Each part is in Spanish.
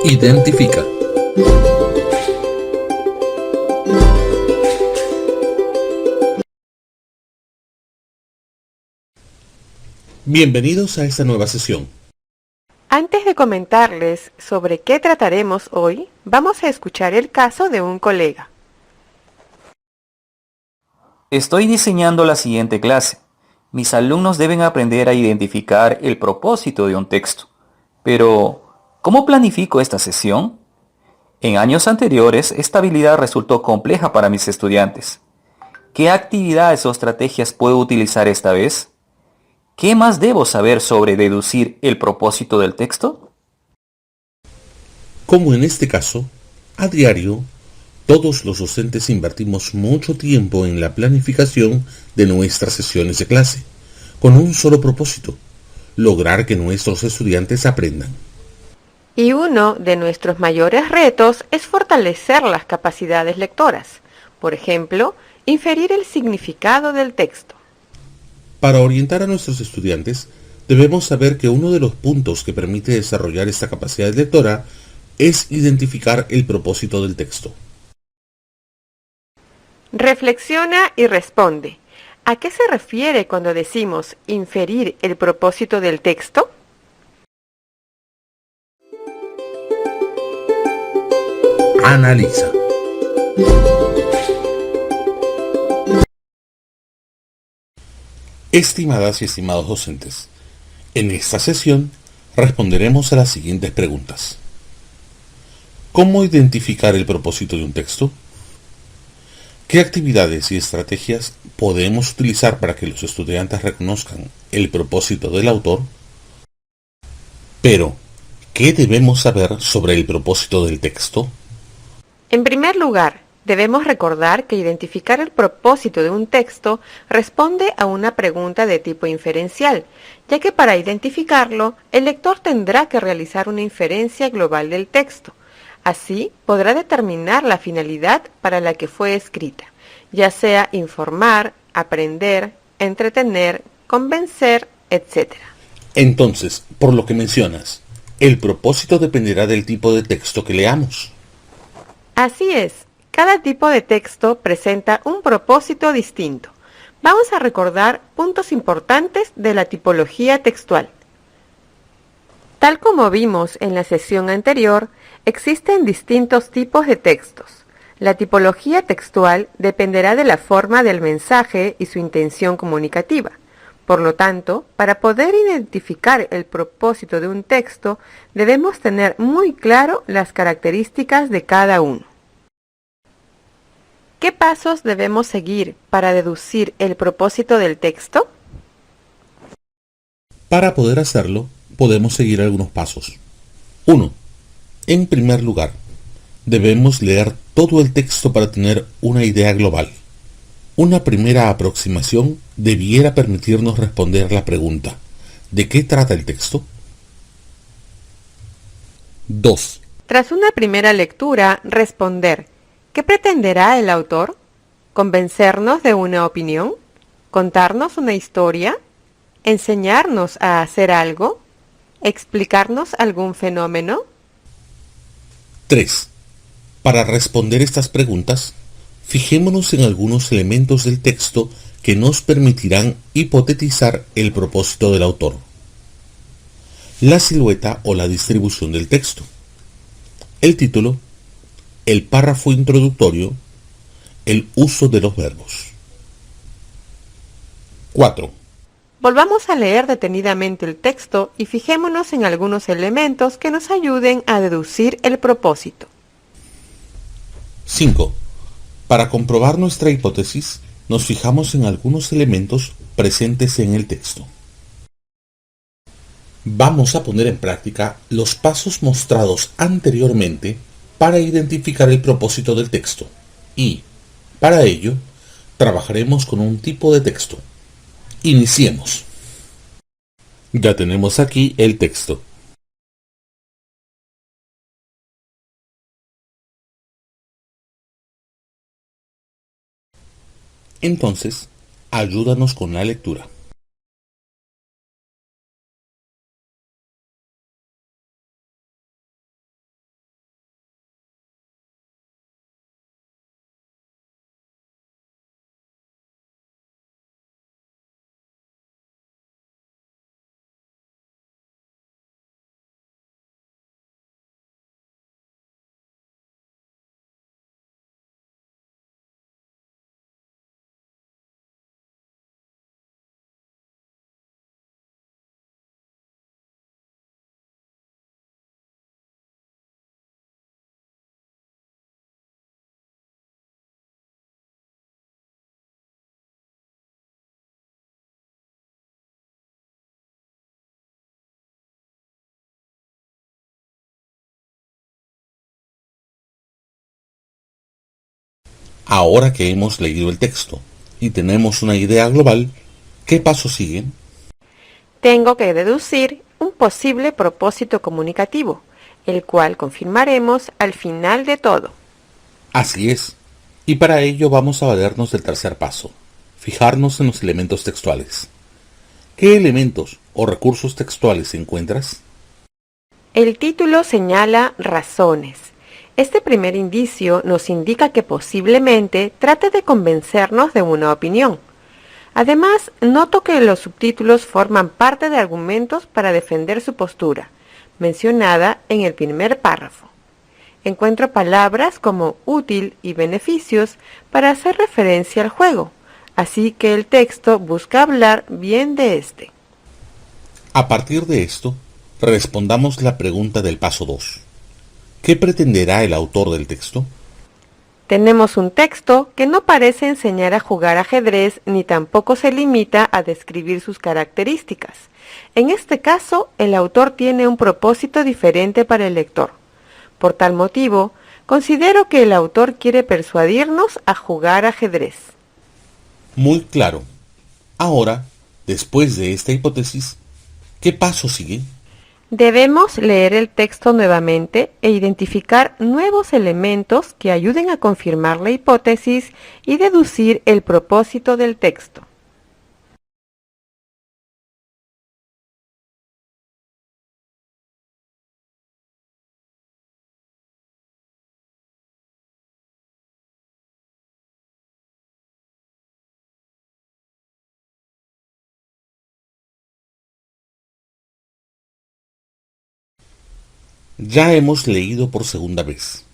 Identifica. Bienvenidos a esta nueva sesión. Antes de comentarles sobre qué trataremos hoy, vamos a escuchar el caso de un colega. Estoy diseñando la siguiente clase. Mis alumnos deben aprender a identificar el propósito de un texto. Pero, ¿cómo planifico esta sesión? En años anteriores, esta habilidad resultó compleja para mis estudiantes. ¿Qué actividades o estrategias puedo utilizar esta vez? ¿Qué más debo saber sobre deducir el propósito del texto? Como en este caso, a diario, todos los docentes invertimos mucho tiempo en la planificación de nuestras sesiones de clase, con un solo propósito: lograr que nuestros estudiantes aprendan. Y uno de nuestros mayores retos es fortalecer las capacidades lectoras. Por ejemplo, inferir el significado del texto. Para orientar a nuestros estudiantes, debemos saber que uno de los puntos que permite desarrollar esta capacidad lectora es identificar el propósito del texto. Reflexiona y responde. ¿A qué se refiere cuando decimos inferir el propósito del texto? Analiza. Estimadas y estimados docentes, en esta sesión responderemos a las siguientes preguntas. ¿Cómo identificar el propósito de un texto? ¿Qué actividades y estrategias podemos utilizar para que los estudiantes reconozcan el propósito del autor? Pero, ¿qué debemos saber sobre el propósito del texto? En primer lugar, debemos recordar que identificar el propósito de un texto responde a una pregunta de tipo inferencial, ya que para identificarlo, el lector tendrá que realizar una inferencia global del texto. Así, podrá determinar la finalidad para la que fue escrita, ya sea informar, aprender, entretener, convencer, etc. Entonces, por lo que mencionas, el propósito dependerá del tipo de texto que leamos. Así es, cada tipo de texto presenta un propósito distinto. Vamos a recordar puntos importantes de la tipología textual. Tal como vimos en la sesión anterior, existen distintos tipos de textos. La tipología textual dependerá de la forma del mensaje y su intención comunicativa. Por lo tanto, para poder identificar el propósito de un texto, debemos tener muy claro las características de cada uno. ¿Qué pasos debemos seguir para deducir el propósito del texto? Para poder hacerlo, podemos seguir algunos pasos. 1. En primer lugar, debemos leer todo el texto para tener una idea global. Una primera aproximación debiera permitirnos responder la pregunta: ¿de qué trata el texto? 2. Tras una primera lectura, responder: ¿qué pretenderá el autor? ¿Convencernos de una opinión? ¿Contarnos una historia? ¿Enseñarnos a hacer algo? ¿Explicarnos algún fenómeno? 3. Para responder estas preguntas, fijémonos en algunos elementos del texto que nos permitirán hipotetizar el propósito del autor. La silueta o la distribución del texto, el título, el párrafo introductorio, el uso de los verbos. 4. Volvamos a leer detenidamente el texto y fijémonos en algunos elementos que nos ayuden a deducir el propósito. 5. Para comprobar nuestra hipótesis, nos fijamos en algunos elementos presentes en el texto. Vamos a poner en práctica los pasos mostrados anteriormente para identificar el propósito del texto y, para ello, trabajaremos con un tipo de texto. Iniciemos. Ya tenemos aquí el texto. Entonces, ayúdanos con la lectura. Ahora que hemos leído el texto y tenemos una idea global, ¿qué pasos siguen? Tengo que deducir un posible propósito comunicativo, el cual confirmaremos al final de todo. Así es. Y para ello vamos a valernos del tercer paso, fijarnos en los elementos textuales. ¿Qué elementos o recursos textuales encuentras? El título señala razones. Este primer indicio nos indica que posiblemente trate de convencernos de una opinión. Además, noto que los subtítulos forman parte de argumentos para defender su postura, mencionada en el primer párrafo. Encuentro palabras como útil y beneficios para hacer referencia al juego, así que el texto busca hablar bien de este. A partir de esto, respondamos la pregunta del paso 2. ¿Qué pretenderá el autor del texto? Tenemos un texto que no parece enseñar a jugar ajedrez ni tampoco se limita a describir sus características. En este caso, el autor tiene un propósito diferente para el lector. Por tal motivo, considero que el autor quiere persuadirnos a jugar ajedrez. Muy claro. Ahora, después de esta hipótesis, ¿qué paso sigue? Debemos leer el texto nuevamente e identificar nuevos elementos que ayuden a confirmar la hipótesis y deducir el propósito del texto. Ya hemos leído por segunda vez.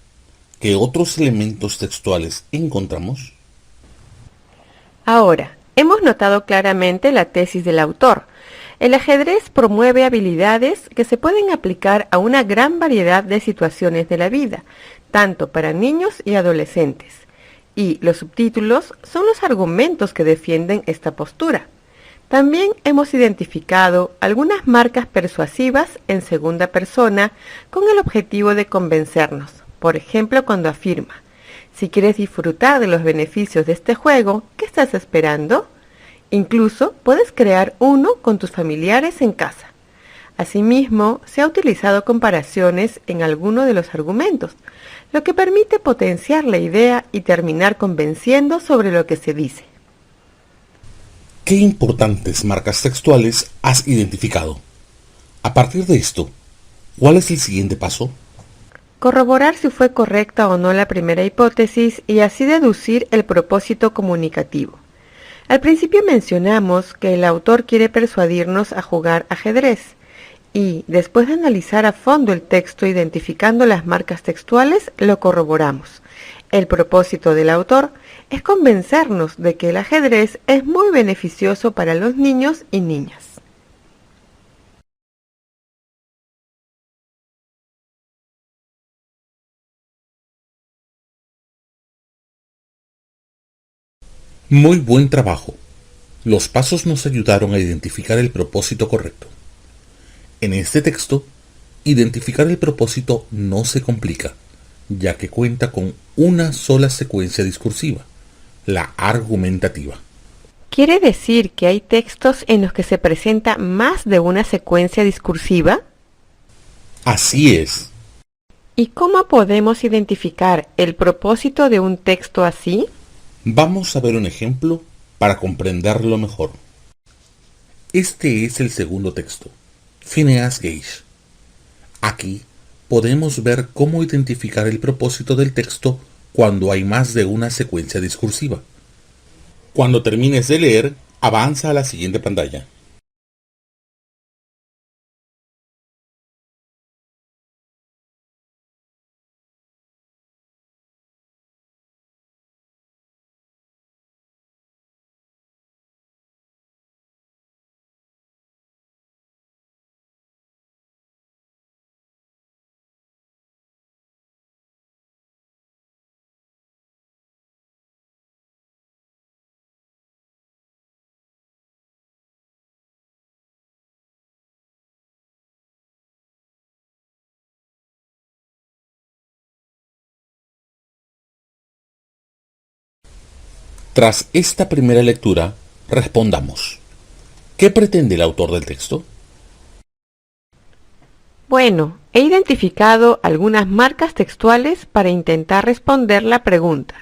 ¿Qué otros elementos textuales encontramos? Ahora, hemos notado claramente la tesis del autor. El ajedrez promueve habilidades que se pueden aplicar a una gran variedad de situaciones de la vida, tanto para niños y adolescentes. Y los subtítulos son los argumentos que defienden esta postura. También hemos identificado algunas marcas persuasivas en segunda persona con el objetivo de convencernos. Por ejemplo, cuando afirma: si quieres disfrutar de los beneficios de este juego, ¿qué estás esperando? Incluso puedes crear uno con tus familiares en casa. Asimismo, se ha utilizado comparaciones en alguno de los argumentos, lo que permite potenciar la idea y terminar convenciendo sobre lo que se dice. ¿Qué importantes marcas textuales has identificado? A partir de esto, ¿cuál es el siguiente paso? Corroborar si fue correcta o no la primera hipótesis y así deducir el propósito comunicativo. Al principio mencionamos que el autor quiere persuadirnos a jugar ajedrez y, después de analizar a fondo el texto identificando las marcas textuales, lo corroboramos. El propósito del autor es convencernos de que el ajedrez es muy beneficioso para los niños y niñas. Muy buen trabajo. Los pasos nos ayudaron a identificar el propósito correcto. En este texto, identificar el propósito no se complica, ya que cuenta con una sola secuencia discursiva, la argumentativa. ¿Quiere decir que hay textos en los que se presenta más de una secuencia discursiva? Así es. ¿Y cómo podemos identificar el propósito de un texto así? Vamos a ver un ejemplo para comprenderlo mejor. Este es el segundo texto, Phineas Gage. Aquí podemos ver cómo identificar el propósito del texto cuando hay más de una secuencia discursiva. Cuando termines de leer, avanza a la siguiente pantalla. Tras esta primera lectura, respondamos. ¿Qué pretende el autor del texto? Bueno, he identificado algunas marcas textuales para intentar responder la pregunta.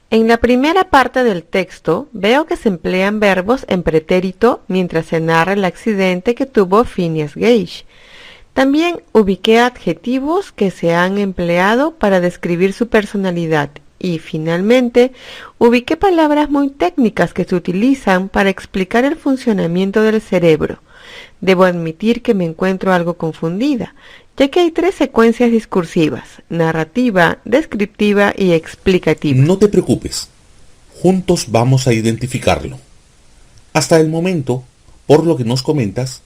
En la primera parte del texto veo que se emplean verbos en pretérito mientras se narra el accidente que tuvo Phineas Gage. También ubiqué adjetivos que se han empleado para describir su personalidad y, finalmente, ubiqué palabras muy técnicas que se utilizan para explicar el funcionamiento del cerebro. Debo admitir que me encuentro algo confundida, ya que hay 3 secuencias discursivas: narrativa, descriptiva y explicativa. No te preocupes, juntos vamos a identificarlo. Hasta el momento, por lo que nos comentas,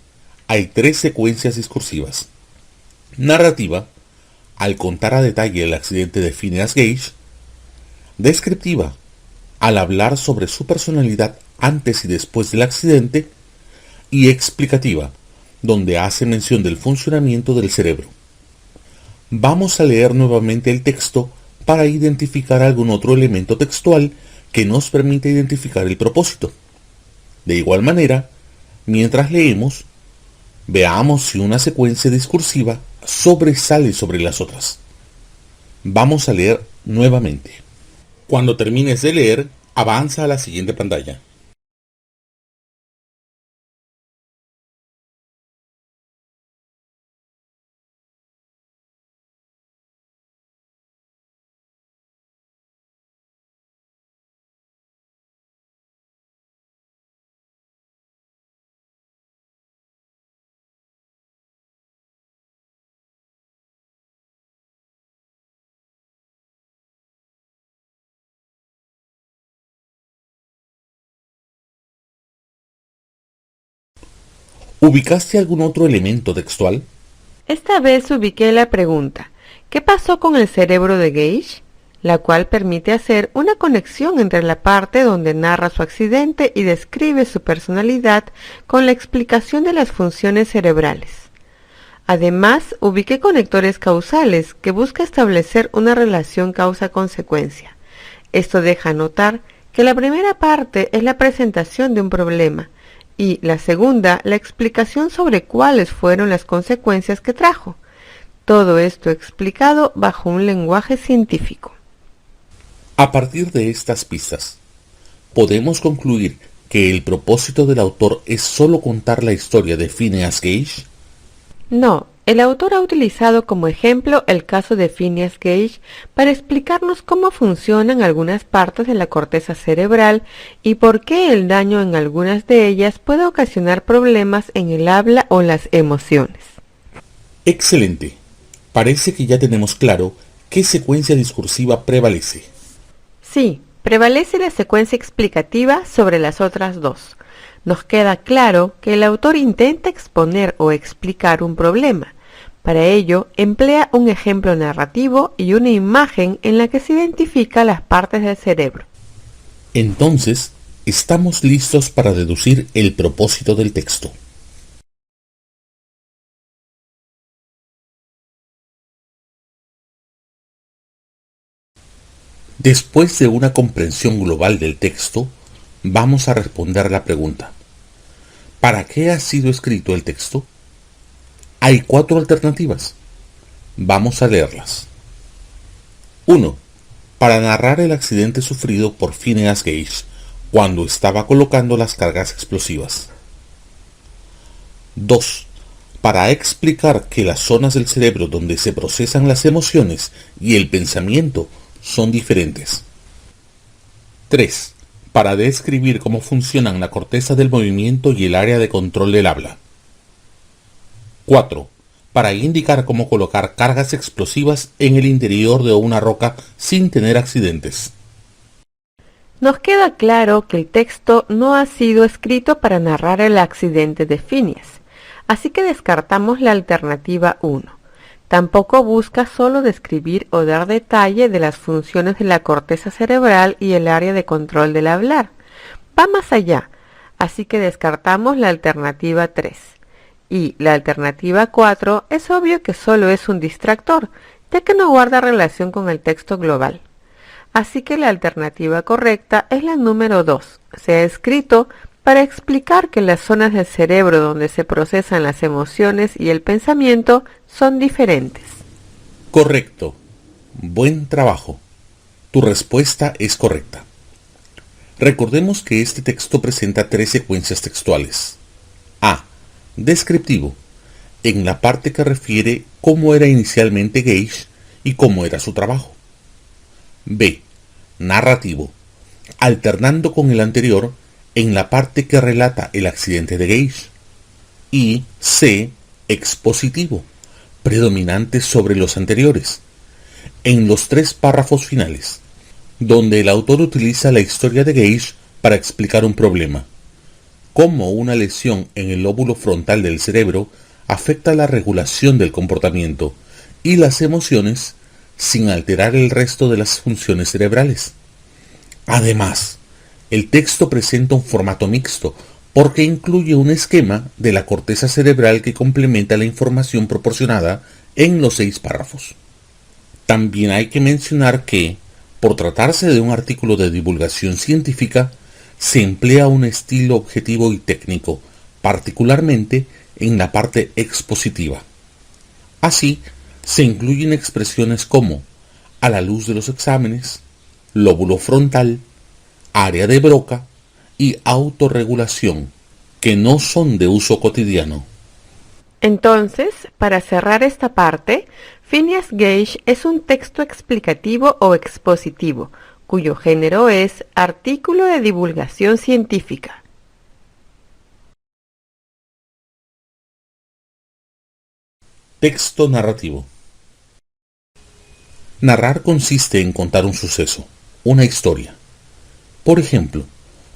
hay 3 secuencias discursivas. Narrativa, al contar a detalle el accidente de Phineas Gage. Descriptiva, al hablar sobre su personalidad antes y después del accidente. Y explicativa, donde hace mención del funcionamiento del cerebro. Vamos a leer nuevamente el texto para identificar algún otro elemento textual que nos permita identificar el propósito. De igual manera, mientras leemos, veamos si una secuencia discursiva sobresale sobre las otras. Vamos a leer nuevamente. Cuando termines de leer, avanza a la siguiente pantalla. ¿Ubicaste algún otro elemento textual? Esta vez ubiqué la pregunta: ¿qué pasó con el cerebro de Gage?, la cual permite hacer una conexión entre la parte donde narra su accidente y describe su personalidad con la explicación de las funciones cerebrales. Además, ubiqué conectores causales que busca establecer una relación causa-consecuencia. Esto deja notar que la primera parte es la presentación de un problema y la segunda la explicación sobre cuáles fueron las consecuencias que trajo. Todo esto explicado bajo un lenguaje científico. A partir de estas pistas, podemos concluir que el propósito del autor es solo contar la historia de Phineas Gage. No, el autor ha utilizado como ejemplo el caso de Phineas Gage para explicarnos cómo funcionan algunas partes de la corteza cerebral y por qué el daño en algunas de ellas puede ocasionar problemas en el habla o las emociones. Excelente. Parece que ya tenemos claro qué secuencia discursiva prevalece. Sí, prevalece la secuencia explicativa sobre las otras 2. Nos queda claro que el autor intenta exponer o explicar un problema. Para ello, emplea un ejemplo narrativo y una imagen en la que se identifica las partes del cerebro. Entonces, estamos listos para deducir el propósito del texto. Después de una comprensión global del texto, vamos a responder la pregunta: ¿para qué ha sido escrito el texto? Hay 4 alternativas. Vamos a leerlas. 1. Para narrar el accidente sufrido por Phineas Gage cuando estaba colocando las cargas explosivas. 2. Para explicar que las zonas del cerebro donde se procesan las emociones y el pensamiento son diferentes. 3. Para describir cómo funcionan la corteza del movimiento y el área de control del habla. 4. Para indicar cómo colocar cargas explosivas en el interior de una roca sin tener accidentes. Nos queda claro que el texto no ha sido escrito para narrar el accidente de Phineas, así que descartamos la alternativa 1. Tampoco busca solo describir o dar detalle de las funciones de la corteza cerebral y el área de control del hablar. Va más allá, así que descartamos la alternativa 3. Y la alternativa 4 es obvio que solo es un distractor, ya que no guarda relación con el texto global. Así que la alternativa correcta es la número 2. Se ha escrito para explicar que las zonas del cerebro donde se procesan las emociones y el pensamiento son diferentes. Correcto. Buen trabajo. Tu respuesta es correcta. Recordemos que este texto presenta 3 secuencias textuales. A. Descriptivo, en la parte que refiere cómo era inicialmente Gage y cómo era su trabajo. B. Narrativo, alternando con el anterior en la parte que relata el accidente de Gage. Y C. Expositivo, predominante sobre los anteriores, en los 3 párrafos finales, donde el autor utiliza la historia de Gage para explicar un problema, cómo una lesión en el lóbulo frontal del cerebro afecta la regulación del comportamiento y las emociones sin alterar el resto de las funciones cerebrales. Además, el texto presenta un formato mixto porque incluye un esquema de la corteza cerebral que complementa la información proporcionada en los 6 párrafos. También hay que mencionar que, por tratarse de un artículo de divulgación científica, se emplea un estilo objetivo y técnico, particularmente en la parte expositiva. Así, se incluyen expresiones como a la luz de los exámenes, lóbulo frontal, área de Broca y autorregulación, que no son de uso cotidiano. Entonces, para cerrar esta parte, Phineas Gage es un texto explicativo o expositivo, cuyo género es artículo de divulgación científica. Texto narrativo. Narrar consiste en contar un suceso, una historia. Por ejemplo,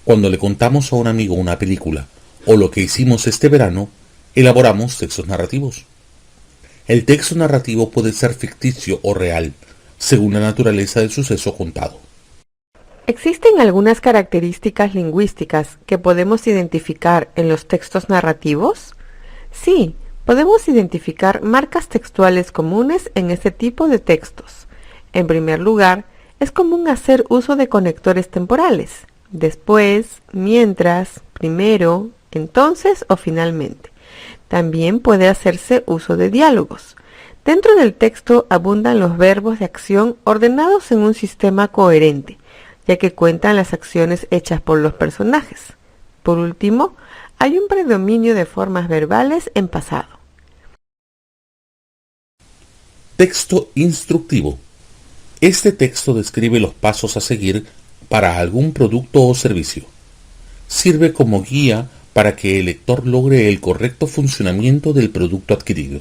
cuando le contamos a un amigo una película o lo que hicimos este verano, elaboramos textos narrativos. El texto narrativo puede ser ficticio o real, según la naturaleza del suceso contado. ¿Existen algunas características lingüísticas que podemos identificar en los textos narrativos? Sí, podemos identificar marcas textuales comunes en este tipo de textos. En primer lugar, es común hacer uso de conectores temporales, después, mientras, primero, entonces o finalmente. También puede hacerse uso de diálogos. Dentro del texto abundan los verbos de acción ordenados en un sistema coherente, ya que cuentan las acciones hechas por los personajes. Por último, hay un predominio de formas verbales en pasado. Texto instructivo. Este texto describe los pasos a seguir para algún producto o servicio. Sirve como guía para que el lector logre el correcto funcionamiento del producto adquirido.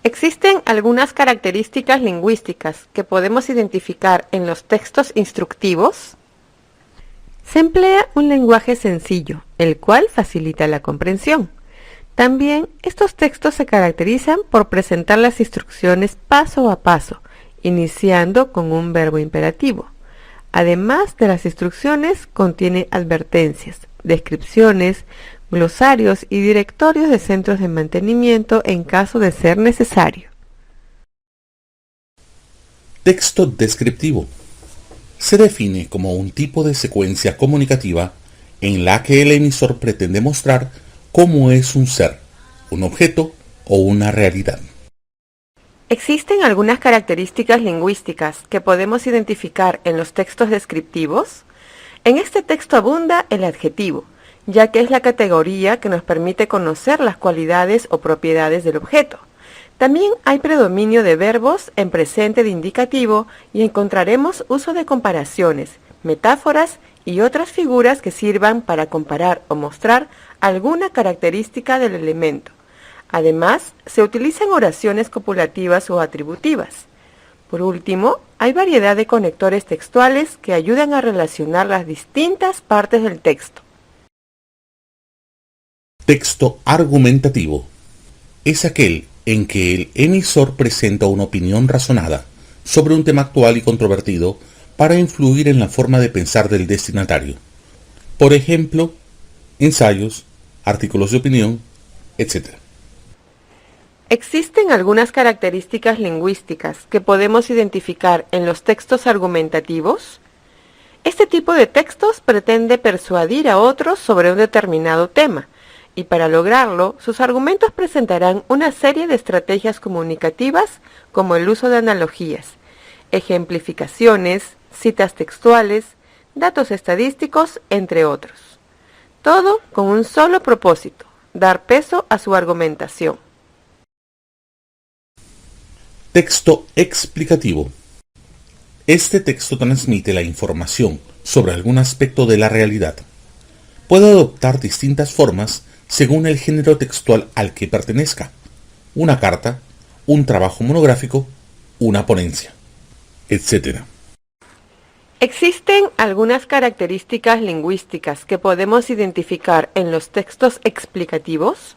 Existen algunas características lingüísticas que podemos identificar en los textos instructivos. Se emplea un lenguaje sencillo, el cual facilita la comprensión. También estos textos se caracterizan por presentar las instrucciones paso a paso, iniciando con un verbo imperativo. Además de las instrucciones, contiene advertencias, descripciones, glosarios y directorios de centros de mantenimiento en caso de ser necesario. Texto descriptivo. Se define como un tipo de secuencia comunicativa en la que el emisor pretende mostrar cómo es un ser, un objeto o una realidad. ¿Existen algunas características lingüísticas que podemos identificar en los textos descriptivos? En este texto abunda el adjetivo, ya que es la categoría que nos permite conocer las cualidades o propiedades del objeto. También hay predominio de verbos en presente de indicativo y encontraremos uso de comparaciones, metáforas y otras figuras que sirvan para comparar o mostrar alguna característica del elemento. Además, se utilizan oraciones copulativas o atributivas. Por último, hay variedad de conectores textuales que ayudan a relacionar las distintas partes del texto. Texto argumentativo. Es aquel en que el emisor presenta una opinión razonada sobre un tema actual y controvertido para influir en la forma de pensar del destinatario. Por ejemplo, ensayos, artículos de opinión, etc. Existen algunas características lingüísticas que podemos identificar en los textos argumentativos. Este tipo de textos pretende persuadir a otros sobre un determinado tema, y para lograrlo, sus argumentos presentarán una serie de estrategias comunicativas como el uso de analogías, ejemplificaciones, citas textuales, datos estadísticos, entre otros. Todo con un solo propósito: dar peso a su argumentación. Texto explicativo. Este texto transmite la información sobre algún aspecto de la realidad. Puede adoptar distintas formas según el género textual al que pertenezca: una carta, un trabajo monográfico, una ponencia, etc. Existen algunas características lingüísticas que podemos identificar en los textos explicativos.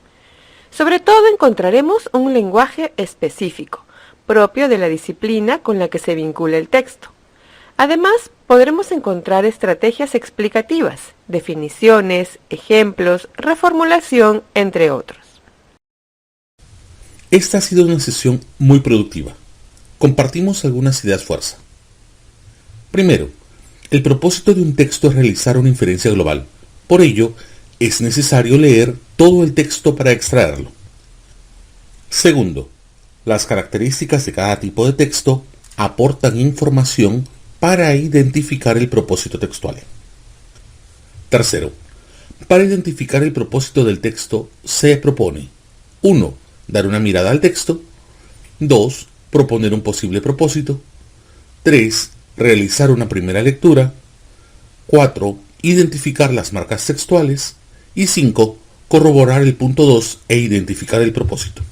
Sobre todo encontraremos un lenguaje específico, propio de la disciplina con la que se vincula el texto. Además, podremos encontrar estrategias explicativas, definiciones, ejemplos, reformulación, entre otros. Esta ha sido una sesión muy productiva. Compartimos algunas ideas fuerza. Primero, el propósito de un texto es realizar una inferencia global. Por ello, es necesario leer todo el texto para extraerlo. Segundo, las características de cada tipo de texto aportan información para identificar el propósito textual. Tercero, para identificar el propósito del texto se propone: 1. Dar una mirada al texto. 2. Proponer un posible propósito. 3. Realizar una primera lectura. 4. Identificar las marcas textuales. Y 5. Corroborar el punto 2 e identificar el propósito.